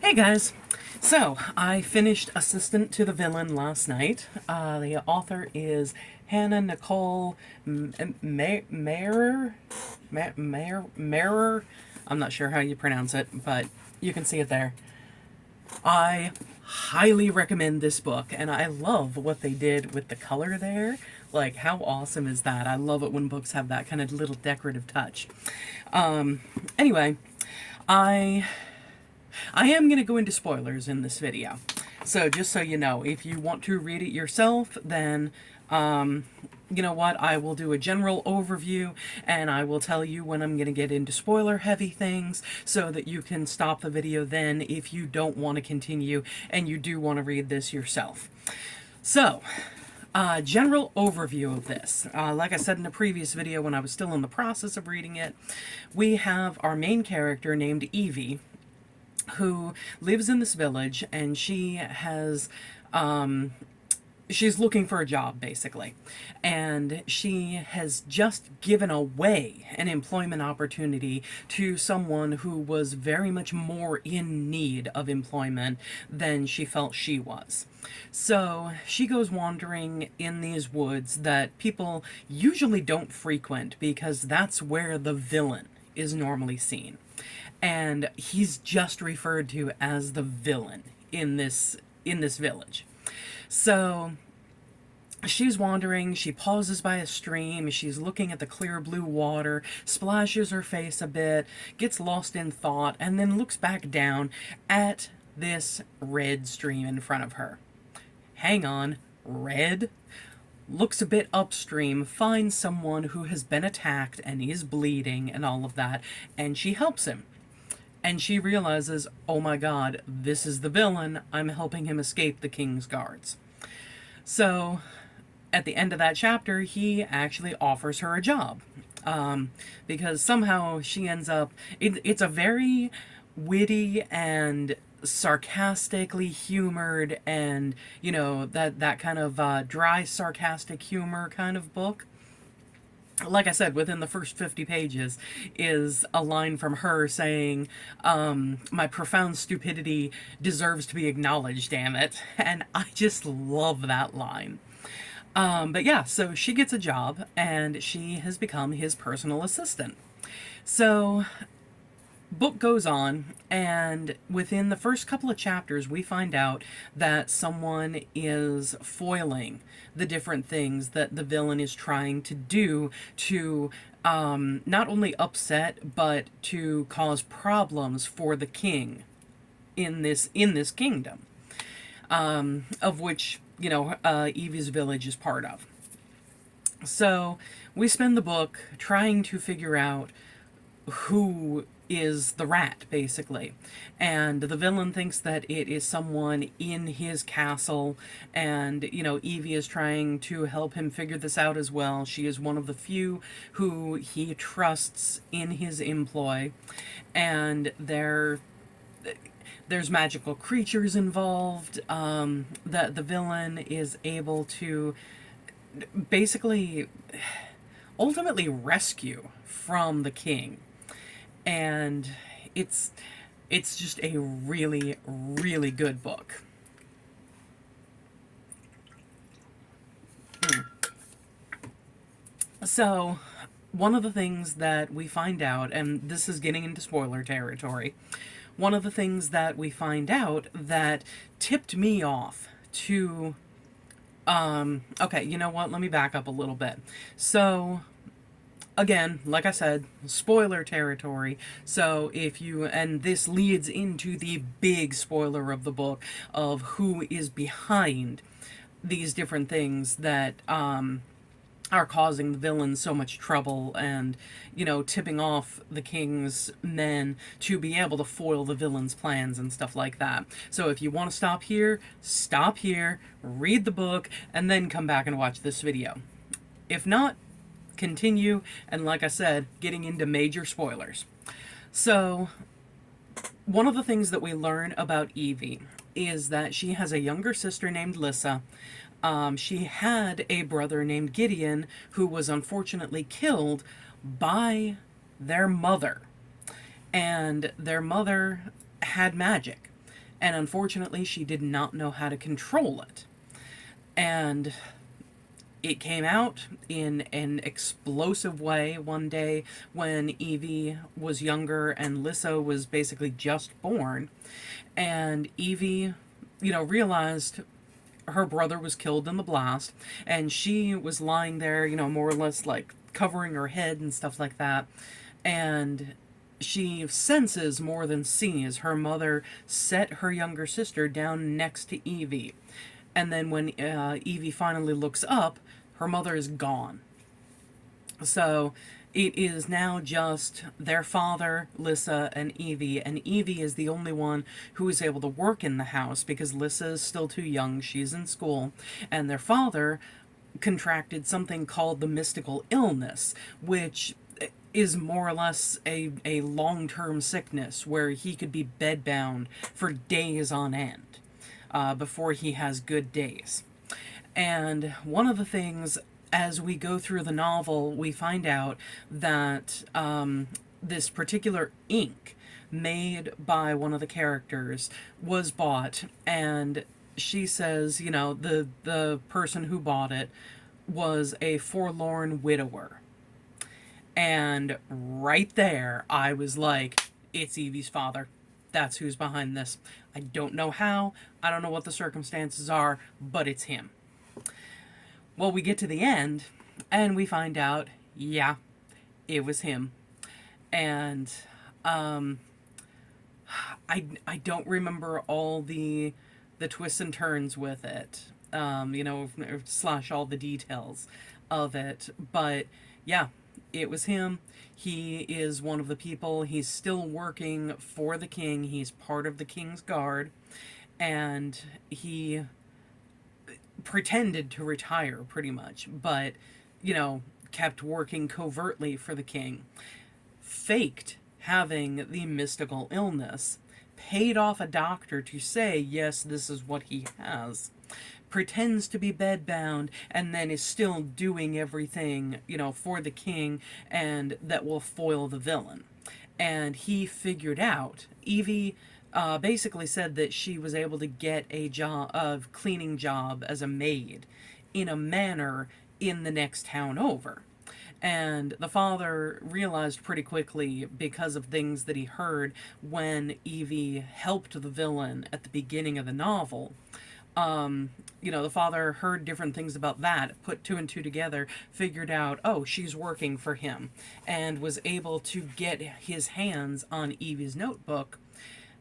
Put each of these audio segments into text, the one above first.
Hey guys! So, I finished Assistant to the Villain last night. The author is Hannah Nicole Mayer? Mayer? I'm not sure how you pronounce it, but you can see it there. I highly recommend this book, and I love what they did with the color there. Like, how awesome is that? I love it when books have that kind of little decorative touch. Anyway, I I am going to go into spoilers in this video. So just so you know, if you want to read it yourself, then you know what, I will do a general overview and I will tell you when I'm going to get into spoiler heavy things so that you can stop the video then if you don't want to continue and you do want to read this yourself. So, general overview of this. Like I said in a previous video when I was still in the process of reading it, we have our main character named Evie, who lives in this village, and she has she's looking for a job basically, and she has just given away an employment opportunity to someone who was very much more in need of employment than she felt she was. So she goes wandering in these woods that people usually don't frequent because that's where the villain is normally seen, and he's just referred to as the villain in this village. So she's wandering, she pauses by a stream, she's looking at the clear blue water, splashes her face a bit, gets lost in thought, and then looks back down at this red stream in front of her. Hang on, red? Looks a bit upstream, finds someone who has been attacked and is bleeding and all of that, and she helps him. And she realizes, oh my god, this is the villain, I'm helping him escape the king's guards. So, at the end of that chapter, he actually offers her a job. Because somehow she ends up, it's a very witty and sarcastically humored and, you know, that kind of dry sarcastic humor kind of book. Like I said, within the first 50 pages is a line from her saying, my profound stupidity deserves to be acknowledged, damn it. And I just love that line. But yeah, so she gets a job and she has become his personal assistant. So book goes on, and within the first couple of chapters we find out that someone is foiling the different things that the villain is trying to do to not only upset but to cause problems for the king in this kingdom, of which, you know, Evie's village is part of. So we spend the book trying to figure out who is the rat, basically. And the villain thinks that it is someone in his castle, and, you know, Evie is trying to help him figure this out as well. She is one of the few who he trusts in his employ, and there's magical creatures involved that the villain is able to basically ultimately rescue from the king. And it's just a really, really good book. So, one of the things that we find out, and this is getting into spoiler territory, one of the things that we find out that tipped me off to, okay, you know what, let me back up a little bit. So, again, like I said, spoiler territory. So if you, and this leads into the big spoiler of the book of who is behind these different things that are causing the villain so much trouble and, you know, tipping off the king's men to be able to foil the villain's plans and stuff like that. So if you want to stop here, read the book, and then come back and watch this video. If not, continue, and like I said, getting into major spoilers. So, one of the things that we learn about Evie is that she has a younger sister named Lissa. She had a brother named Gideon who was unfortunately killed by their mother. And their mother had magic. And unfortunately, she did not know how to control it. And it came out in an explosive way one day when Evie was younger and Lissa was basically just born. And Evie, realized her brother was killed in the blast, and she was lying there, more or less like covering her head and stuff like that. And she senses more than sees her mother set her younger sister down next to Evie. And then when Evie finally looks up, her mother is gone. So it is now just their father, Lissa, and Evie is the only one who is able to work in the house because Lissa is still too young. She's in school. And their father contracted something called the mystical illness, which is more or less a long-term sickness where he could be bedbound for days on end before he has good days. And one of the things, as we go through the novel, we find out that this particular ink made by one of the characters was bought, and she says, the person who bought it was a forlorn widower. And right there, I was like, it's Evie's father. That's who's behind this. I don't know how, I don't know what the circumstances are, but it's him. Well, we get to the end, and we find out, yeah, it was him. And I don't remember all the twists and turns with it, slash all the details of it. But yeah, it was him. He is one of the people. He's still working for the king. He's part of the king's guard, and he pretended to retire pretty much, but kept working covertly for the king, faked having the mystical illness, paid off a doctor to say yes, this is what he has, pretends to be bedbound, and then is still doing everything for the king, and that will foil the villain. And he figured out, Evie basically said that she was able to get a cleaning job as a maid in a manor in the next town over. And the father realized pretty quickly, because of things that he heard when Evie helped the villain at the beginning of the novel, the father heard different things about that, put two and two together, figured out, oh, she's working for him, and was able to get his hands on Evie's notebook.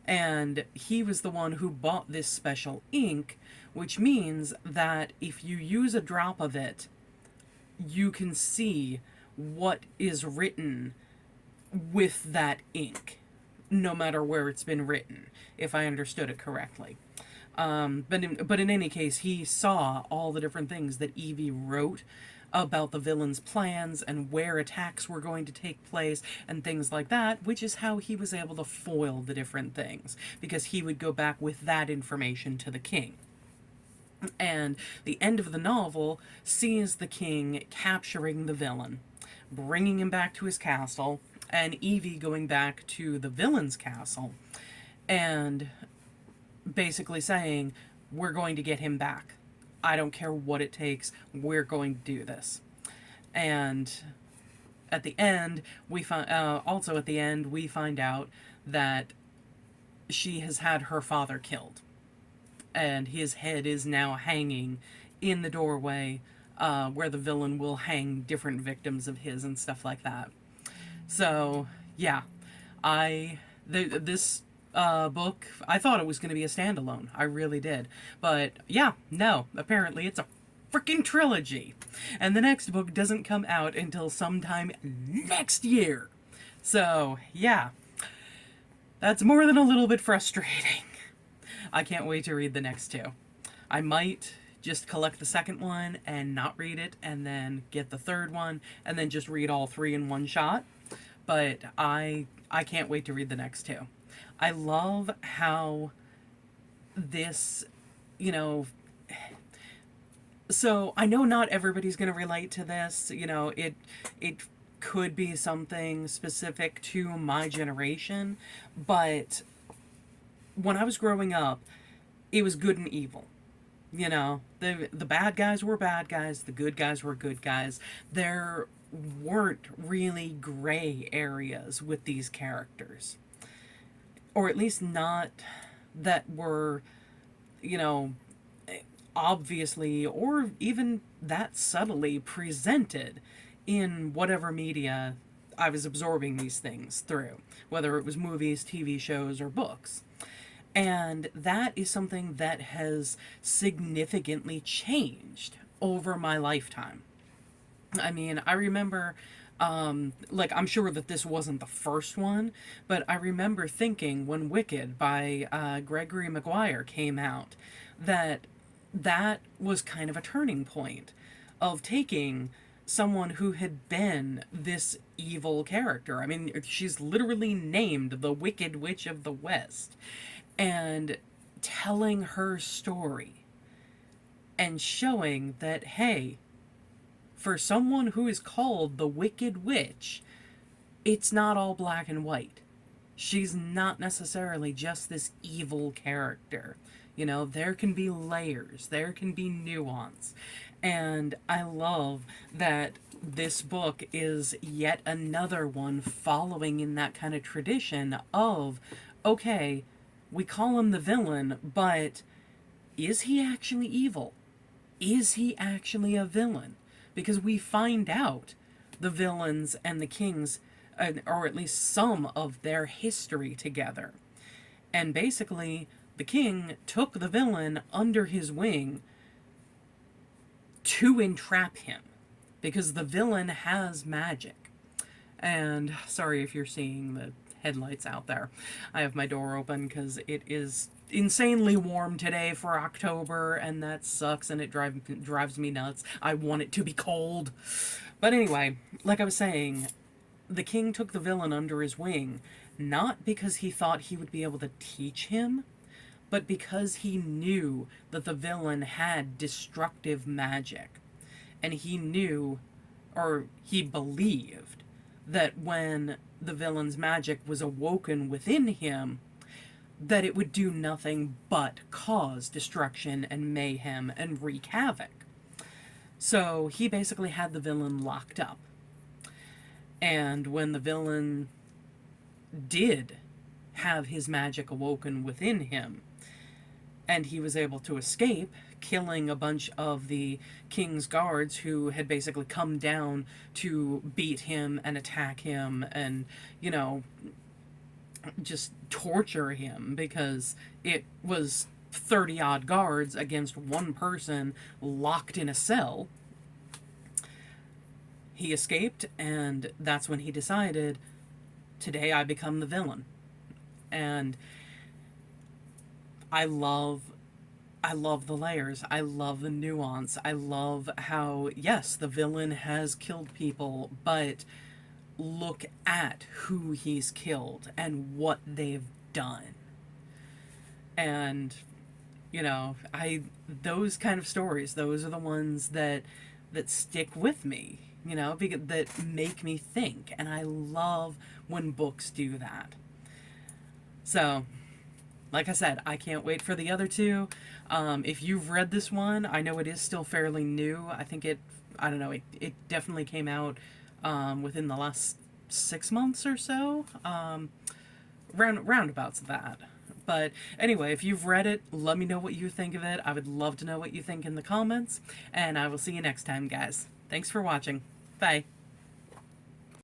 And he was the one who bought this special ink, which means that if you use a drop of it, you can see what is written with that ink, no matter where it's been written, if I understood it correctly. But in any case, he saw all the different things that Evie wrote about the villain's plans and where attacks were going to take place and things like that, which is how he was able to foil the different things, because he would go back with that information to the king. And the end of the novel sees the king capturing the villain, bringing him back to his castle, and Evie going back to the villain's castle and basically saying, we're going to get him back. I don't care what it takes. We're going to do this. And at the end, we find out that she has had her father killed, and his head is now hanging in the doorway where the villain will hang different victims of his and stuff like that. So yeah, this book, I thought it was going to be a standalone. I really did. But yeah, no, apparently it's a freaking trilogy. And the next book doesn't come out until sometime next year. So yeah, that's more than a little bit frustrating. I can't wait to read the next two. I might just collect the second one and not read it, and then get the third one, and then just read all three in one shot. But I can't wait to read the next two. I love how this, so I know not everybody's going to relate to this. It could be something specific to my generation, but when I was growing up, it was good and evil. You know, the bad guys were bad guys, the good guys were good guys. There weren't really gray areas with these characters, or at least not that were, you know, obviously or even that subtly presented in whatever media I was absorbing these things through, whether it was movies, TV shows, or books. And that is something that has significantly changed over my lifetime. I mean, I remember, like, I'm sure that this wasn't the first one, but I remember thinking when Wicked by Gregory Maguire came out that that was kind of a turning point of taking someone who had been this evil character. I mean, she's literally named the Wicked Witch of the West, and telling her story and showing that, hey, for someone who is called the Wicked Witch, it's not all black and white. She's not necessarily just this evil character. You know, there can be layers, there can be nuance. And I love that this book is yet another one following in that kind of tradition of, okay, we call him the villain, but is he actually evil? Is he actually a villain? Because we find out the villains and the kings, or at least some of their history together. And basically, the king took the villain under his wing to entrap him, because the villain has magic. And sorry if you're seeing the headlights out there. I have my door open because it is insanely warm today for October, and that sucks, and it drives me nuts. I want it to be cold. But anyway, like I was saying, the king took the villain under his wing, not because he thought he would be able to teach him, but because he knew that the villain had destructive magic. And he knew, or he believed, that when the villain's magic was awoken within him, that it would do nothing but cause destruction and mayhem and wreak havoc. So he basically had the villain locked up. And when the villain did have his magic awoken within him, and he was able to escape, killing a bunch of the king's guards who had basically come down to beat him and attack him and, you know, just torture him, because it was 30 odd guards against one person locked in a cell. He escaped, and that's when he decided, today I become the villain. And I love the layers. I love the nuance. I love how, yes, the villain has killed people, but look at who he's killed and what they've done. And, you know, those kind of stories, those are the ones that stick with me, you know, because that make me think. And I love when books do that. So, like I said, I can't wait for the other two. If you've read this one, I know it is still fairly new. I think it definitely came out within the last 6 months or so. Roundabouts of that. But anyway, if you've read it, let me know what you think of it. I would love to know what you think in the comments. And I will see you next time, guys. Thanks for watching. Bye.